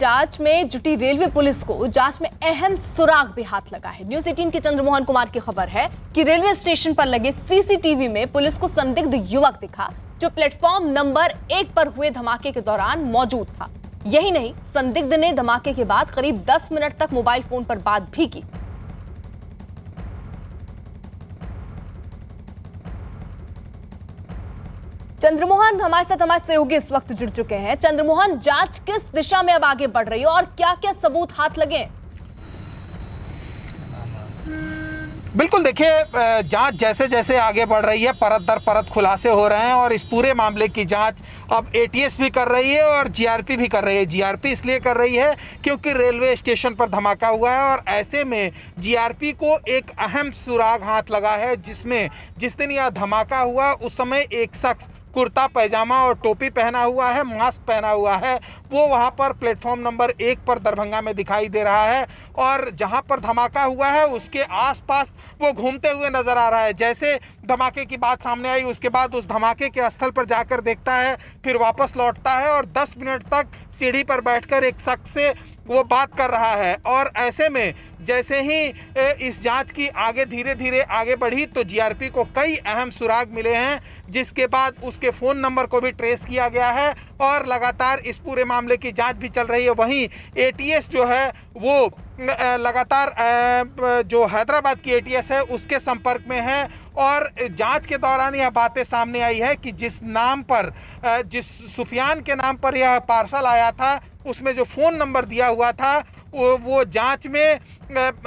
जांच में जुटी रेलवे पुलिस को जांच में अहम सुराग भी हाथ लगा है। न्यूज़ 18 के चंद्रमोहन कुमार की खबर है कि रेलवे स्टेशन पर लगे सीसीटीवी में पुलिस को संदिग्ध युवक दिखा जो प्लेटफॉर्म नंबर 1 पर हुए धमाके के दौरान मौजूद था। यही नहीं, संदिग्ध ने धमाके के बाद करीब 10 मिनट तक मोबाइल फोन पर बात भी की। चंद्रमोहन हमारे साथ हमारे सहयोगी इस वक्त जुड़ चुके हैं। चंद्रमोहन, जांच किस दिशा में अब आगे बढ़ रही है और क्या क्या सबूत हाथ लगे? बिल्कुल, देखिए, जांच जैसे जैसे आगे बढ़ रही है परत दर परत खुलासे हो रहे हैं और इस पूरे मामले की जांच अब एटीएस भी कर रही है और जीआरपी भी कर रही है। जीआरपी इसलिए कर रही है क्योंकि रेलवे स्टेशन पर धमाका हुआ है और ऐसे में जीआरपी को एक अहम सुराग हाथ लगा है, जिसमें जिस दिन यह धमाका हुआ उस समय एक शख्स कुर्ता पैजामा और टोपी पहना हुआ है, मास्क पहना हुआ है, वो वहाँ पर प्लेटफॉर्म नंबर 1 पर दरभंगा में दिखाई दे रहा है और जहाँ पर धमाका हुआ है उसके आसपास वो घूमते हुए नजर आ रहा है। जैसे धमाके की बात सामने आई उसके बाद उस धमाके के स्थल पर जाकर देखता है, फिर वापस लौटता है और 10 मिनट तक सीढ़ी पर बैठकर एक शख्स से वो बात कर रहा है। और ऐसे में जैसे ही इस जांच की आगे धीरे धीरे आगे बढ़ी तो जीआरपी को कई अहम सुराग मिले हैं, जिसके बाद उसके फ़ोन नंबर को भी ट्रेस किया गया है और लगातार इस पूरे मामले की जांच भी चल रही है। वहीं एटीएस जो है वो लगातार जो हैदराबाद की एटीएस है उसके संपर्क में है और जांच के दौरान यह बातें सामने आई है कि जिस नाम पर जिस सुफियान के नाम पर यह पार्सल आया था उसमें जो फ़ोन नंबर दिया हुआ था वो जांच में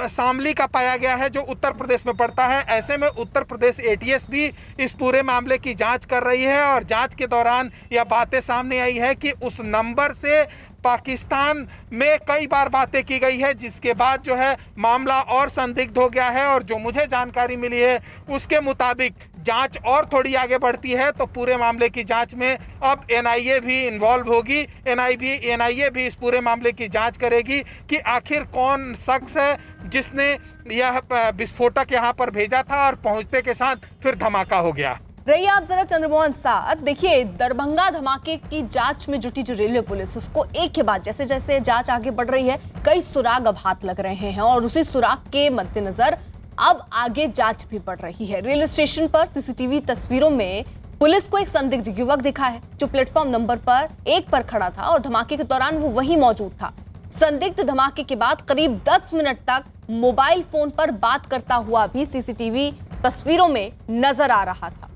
शामली का पाया गया है जो उत्तर प्रदेश में पड़ता है। ऐसे में उत्तर प्रदेश एटीएस भी इस पूरे मामले की जांच कर रही है और जांच के दौरान यह बातें सामने आई है कि उस नंबर से पाकिस्तान में कई बार बातें की गई है, जिसके बाद जो है मामला और संदिग्ध हो गया है। और जो मुझे जानकारी मिली है उसके मुताबिक जांच और थोड़ी आगे बढ़ती है तो पूरे मामले की जांच में अब एनआईए भी इन्वॉल्व होगी। एनआईए भी इस पूरे मामले की जांच करेगी कि आखिर कौन शख्स है जिसने यह विस्फोटक यहाँ पर भेजा था और पहुँचते के साथ फिर धमाका हो गया। रहिए आप जरा चंद्रमोहन साथ। देखिए, दरभंगा धमाके की जांच में जुटी जो रेलवे पुलिस उसको एक के बाद जैसे जैसे जांच आगे बढ़ रही है कई सुराग अब हाथ लग रहे हैं और उसी सुराग के मद्देनजर अब आगे जांच भी बढ़ रही है। रेलवे स्टेशन पर सीसीटीवी तस्वीरों में पुलिस को एक संदिग्ध युवक दिखा है जो प्लेटफॉर्म नंबर पर 1 पर खड़ा था और धमाके के दौरान वो वहीं मौजूद था। संदिग्ध धमाके के बाद करीब 10 मिनट तक मोबाइल फोन पर बात करता हुआ भी सीसीटीवी तस्वीरों में नजर आ रहा था।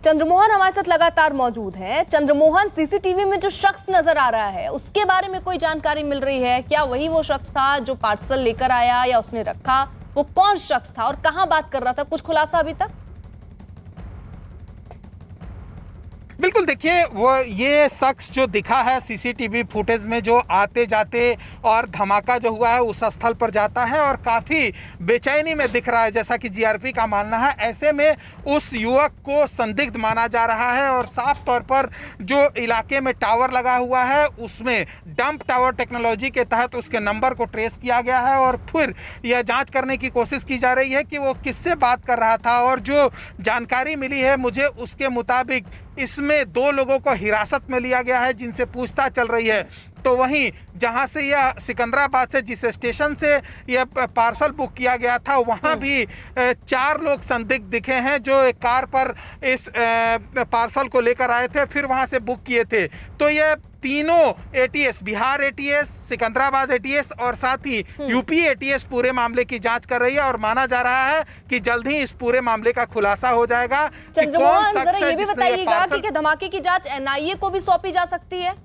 चंद्रमोहन हमारे साथ लगातार मौजूद हैं। चंद्रमोहन, सीसीटीवी में जो शख्स नजर आ रहा है उसके बारे में कोई जानकारी मिल रही है? क्या वही वो शख्स था जो पार्सल लेकर आया या उसने रखा? वो कौन शख्स था और कहां बात कर रहा था? कुछ खुलासा अभी तक? बिल्कुल, देखिए, वो ये शख्स जो दिखा है सीसीटीवी फुटेज में जो आते जाते और धमाका जो हुआ है उस स्थल पर जाता है और काफ़ी बेचैनी में दिख रहा है जैसा कि जीआरपी का मानना है। ऐसे में उस युवक को संदिग्ध माना जा रहा है और साफ तौर पर जो इलाके में टावर लगा हुआ है उसमें डंप टावर टेक्नोलॉजी के तहत उसके नंबर को ट्रेस किया गया है और फिर यह जाँच करने की कोशिश की जा रही है कि वो किससे बात कर रहा था। और जो जानकारी मिली है मुझे उसके मुताबिक इसमें 2 लोगों को हिरासत में लिया गया है जिनसे पूछताछ चल रही है। तो वहीं जहां से यह सिकंदराबाद से जिस स्टेशन से यह पार्सल बुक किया गया था वहां भी 4 लोग संदिग्ध दिखे हैं जो एक कार पर इस पार्सल को लेकर आए थे, फिर वहां से बुक किए थे। तो यह तीनों ATS, Bihar ATS, Secunderabad ATS और साथ ही यूपी एटीएस पूरे मामले की जांच कर रही है और माना जा रहा है कि जल्द ही इस पूरे मामले का खुलासा हो जाएगा कि कौन शख्स है जिसने ये पार्सल। कि धमाके की जांच एनआईए को भी सौंपी जा सकती है?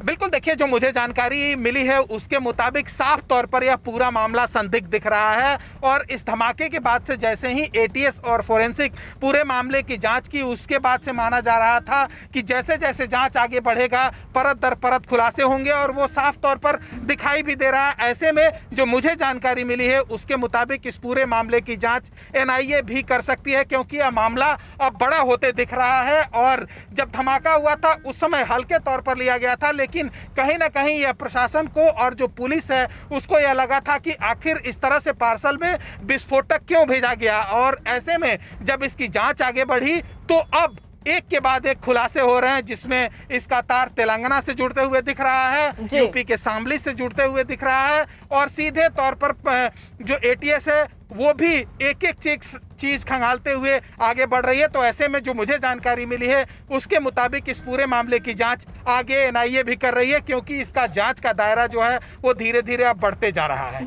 बिल्कुल, देखिए, जो मुझे जानकारी मिली है उसके मुताबिक साफ तौर पर यह पूरा मामला संदिग्ध दिख रहा है और इस धमाके के बाद से जैसे ही एटीएस और फोरेंसिक पूरे मामले की जांच की उसके बाद से माना जा रहा था कि जैसे जैसे जांच आगे बढ़ेगा परत दर परत खुलासे होंगे और वो साफ तौर पर दिखाई भी दे रहा है। ऐसे में जो मुझे जानकारी मिली है उसके मुताबिक इस पूरे मामले की जाँच एनआईए भी कर सकती है क्योंकि यह मामला अब बड़ा होते दिख रहा है। और जब धमाका हुआ था उस समय हल्के तौर पर लिया गया था, लेकिन कहीं ना कहीं यह प्रशासन को और जो पुलिस है उसको यह लगा था कि आखिर इस तरह से पार्सल में विस्फोटक क्यों भेजा गया। और ऐसे में जब इसकी जांच आगे बढ़ी तो अब एक के बाद एक खुलासे हो रहे हैं, जिसमें इसका तार तेलंगाना से जुड़ते हुए दिख रहा है, जी। यूपी के शामली से जुड़ते हुए दिख रहा है, और सीधे तौर पर जो एटीएस है वो भी एक एक चीज खंगालते हुए आगे बढ़ रही है। तो ऐसे में जो मुझे जानकारी मिली है उसके मुताबिक इस पूरे मामले की जांच आगे एनआईए भी कर रही है, क्योंकि इसका जांच का दायरा जो है वो धीरे धीरे अब बढ़ते जा रहा है।